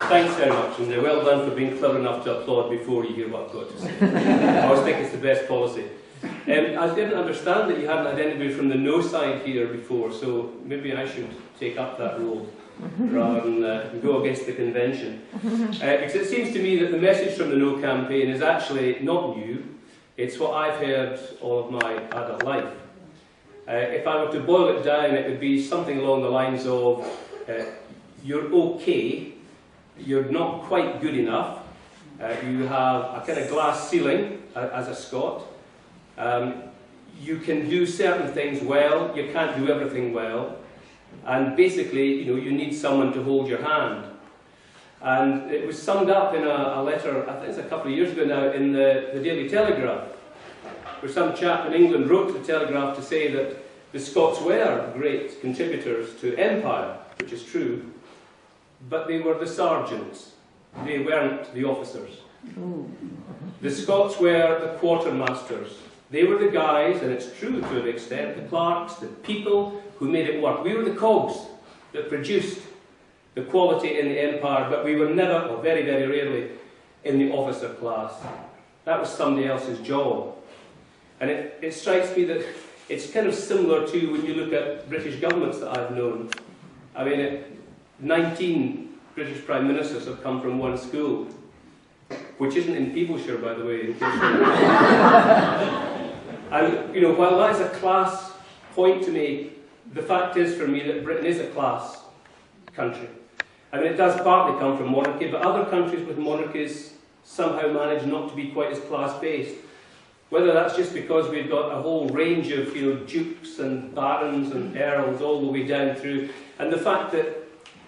Thanks very much, and well done for being clever enough to applaud before you hear what I've got to say. I always think it's the best policy. I didn't understand that you hadn't had anybody from the no side here before, so maybe I should take up that role rather than go against the convention. Because it seems to me that the message from the no campaign is actually not new. It's what I've heard all of my adult life. If I were to boil it down, it would be something along the lines of, you're okay, you're not quite good enough, you have a kind of glass ceiling as a Scot, you can do certain things well, you can't do everything well, and basically, you need someone to hold your hand. And it was summed up in a letter, I think it's a couple of years ago now, in the Daily Telegraph, where some chap in England wrote to the Telegraph to say that the Scots were great contributors to empire, which is true, but they were the sergeants, they weren't the officers. The Scots were the quartermasters. They were the guys, and it's true to an extent, the clerks, the people who made it work. We were the cogs that produced the quality in the empire, but we were never, or very, very rarely, in the officer class. That was somebody else's job. And it strikes me that it's kind of similar to when you look at British governments that I've known. I mean, 19 British Prime Ministers have come from one school, which isn't in Peebleshire, by the way. In case and, while that is a class point to me, the fact is for me that Britain is a class country. I mean, it does partly come from monarchy, but other countries with monarchies somehow manage not to be quite as class-based. Whether that's just because we've got a whole range of dukes and barons and earls all the way down through, and the fact that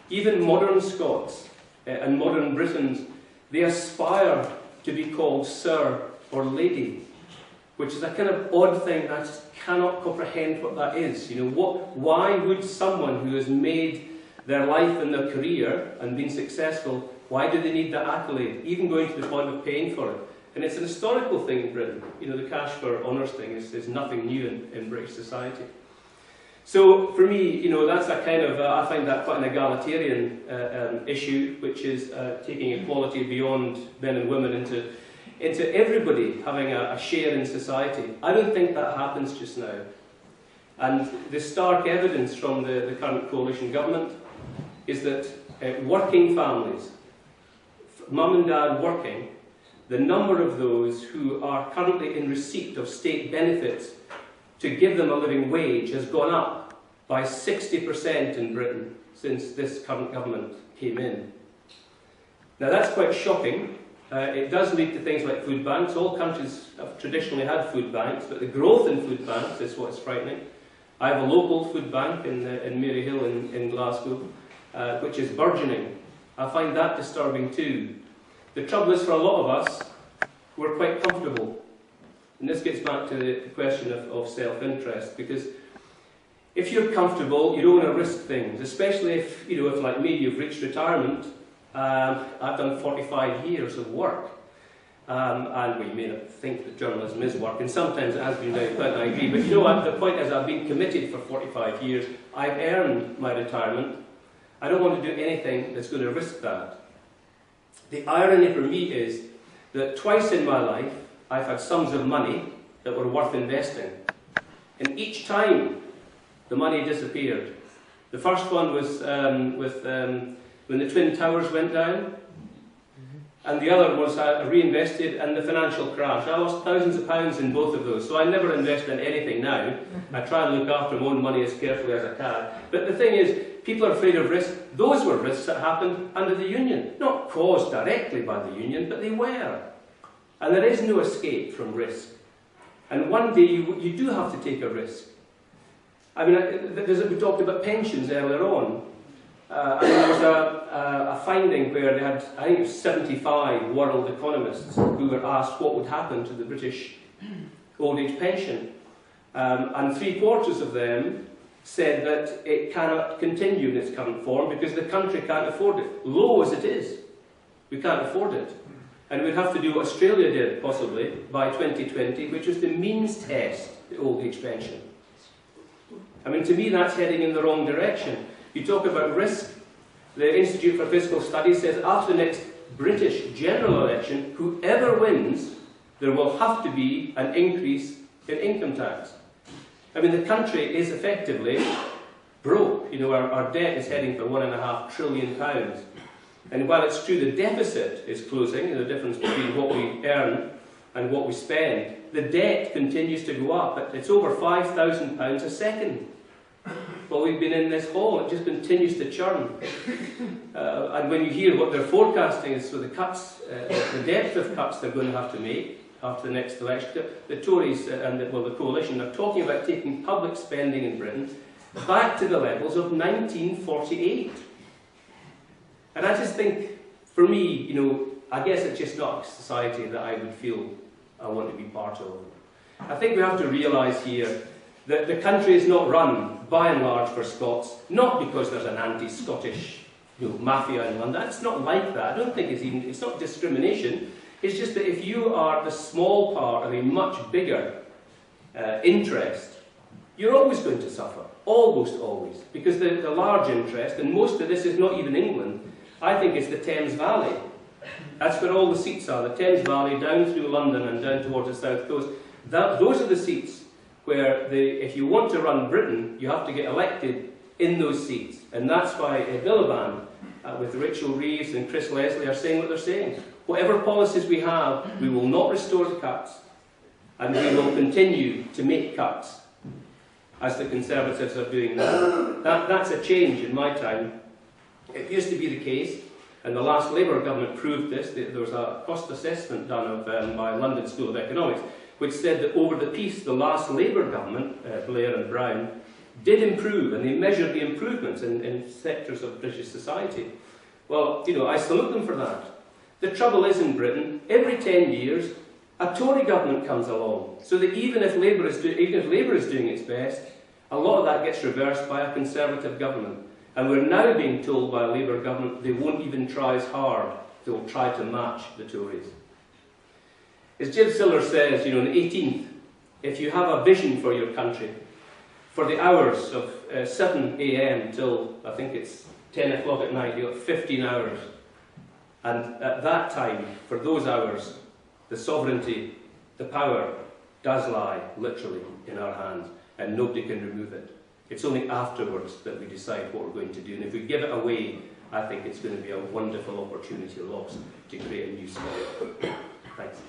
even modern Scots and modern Britons, they aspire to be called Sir or Lady, which is a kind of odd thing. I just cannot comprehend what that is. Why would someone who has made their life and their career and been successful, why do they need that accolade, even going to the point of paying for it? And it's an historical thing in Britain. The cash for honours thing is nothing new in British society. So for me, that's a kind of, I find that quite an egalitarian issue, which is taking equality beyond men and women into everybody having a share in society. I don't think that happens just now. And the stark evidence from the current coalition government is that working families, mum and dad working, the number of those who are currently in receipt of state benefits to give them a living wage has gone up by 60% in Britain since this current government came in. Now that's quite shocking. It does lead to things like food banks. All countries have traditionally had food banks, but the growth in food banks is what's frightening. I have a local food bank in Maryhill in Glasgow, which is burgeoning. I find that disturbing too. The trouble is, for a lot of us, we're quite comfortable. And this gets back to the question of self-interest, because if you're comfortable, you don't want to risk things, especially if like me, you've reached retirement. I've done 45 years of work. And we may not think that journalism is work, and sometimes it has been very good, and I agree. But the point is, I've been committed for 45 years. I've earned my retirement. I don't want to do anything that's going to risk that. The irony for me is that twice in my life, I've had sums of money that were worth investing. And each time, the money disappeared. The first one was when the Twin Towers went down, and the other was reinvested in the financial crash. I lost thousands of pounds in both of those, so I never invest in anything now. I try and look after my own money as carefully as I can. But the thing is, people are afraid of risk. Those were risks that happened under the Union, not caused directly by the Union, but they were. And there is no escape from risk. And one day you do have to take a risk. I mean, we talked about pensions earlier on. There was a finding where they had, I think it was 75 world economists who were asked what would happen to the British old age pension. And 3/4 of them said that it cannot continue in its current form because the country can't afford it. Low as it is, we can't afford it. And we'd have to do what Australia did, possibly, by 2020, which was the means test the old age pension. I mean, to me, that's heading in the wrong direction. You talk about risk. The Institute for Fiscal Studies says after the next British general election, whoever wins, there will have to be an increase in income tax. I mean, the country is effectively broke. You know, our debt is heading for £1.5 trillion. And while it's true the deficit is closing, the difference between what we earn and what we spend, the debt continues to go up. It's over £5,000 a second. Well, we've been in this hole, it just continues to churn. And when you hear what they're forecasting is for the cuts, the depth of cuts they're going to have to make after the next election, the Tories and the coalition are talking about taking public spending in Britain back to the levels of 1948. And I just think, for me, you know, I guess it's just not a society that I would feel I want to be part of. I think we have to realise here that the country is not run, by and large, for Scots, not because there's an anti-Scottish, you know, mafia in London. It's not like that. I don't think it's not discrimination. It's just that if you are the small part of a much bigger interest, you're always going to suffer. Almost always. Because the large interest, and most of this is not even England, I think it's the Thames Valley. That's where all the seats are. The Thames Valley, down through London and down towards the south coast. Those are the seats where, if you want to run Britain, you have to get elected in those seats. And that's why Miliband, with Rachel Reeves and Chris Leslie, are saying what they're saying. Whatever policies we have, we will not restore the cuts, and we will continue to make cuts, as the Conservatives are doing now. That's a change in my time. It used to be the case, and the last Labour government proved this. There was a cost assessment done by London School of Economics, which said that over the piece, the last Labour government, Blair and Brown, did improve, and they measured the improvements in sectors of British society. Well, you know, I salute them for that. The trouble is in Britain, every 10 years, a Tory government comes along, so that even if Labour is doing its best, a lot of that gets reversed by a Conservative government. And we're now being told by a Labour government they won't even try as hard, they'll try to match the Tories. As Jim Siller says, you know, on the 18th, if you have a vision for your country, for the hours of 7 a.m. till, I think it's 10 o'clock at night, you've got 15 hours. And at that time, for those hours, the sovereignty, the power, does lie, literally, in our hands, and nobody can remove it. It's only afterwards that we decide what we're going to do. And if we give it away, I think it's going to be a wonderful opportunity lost to create a new Scotland. Thanks.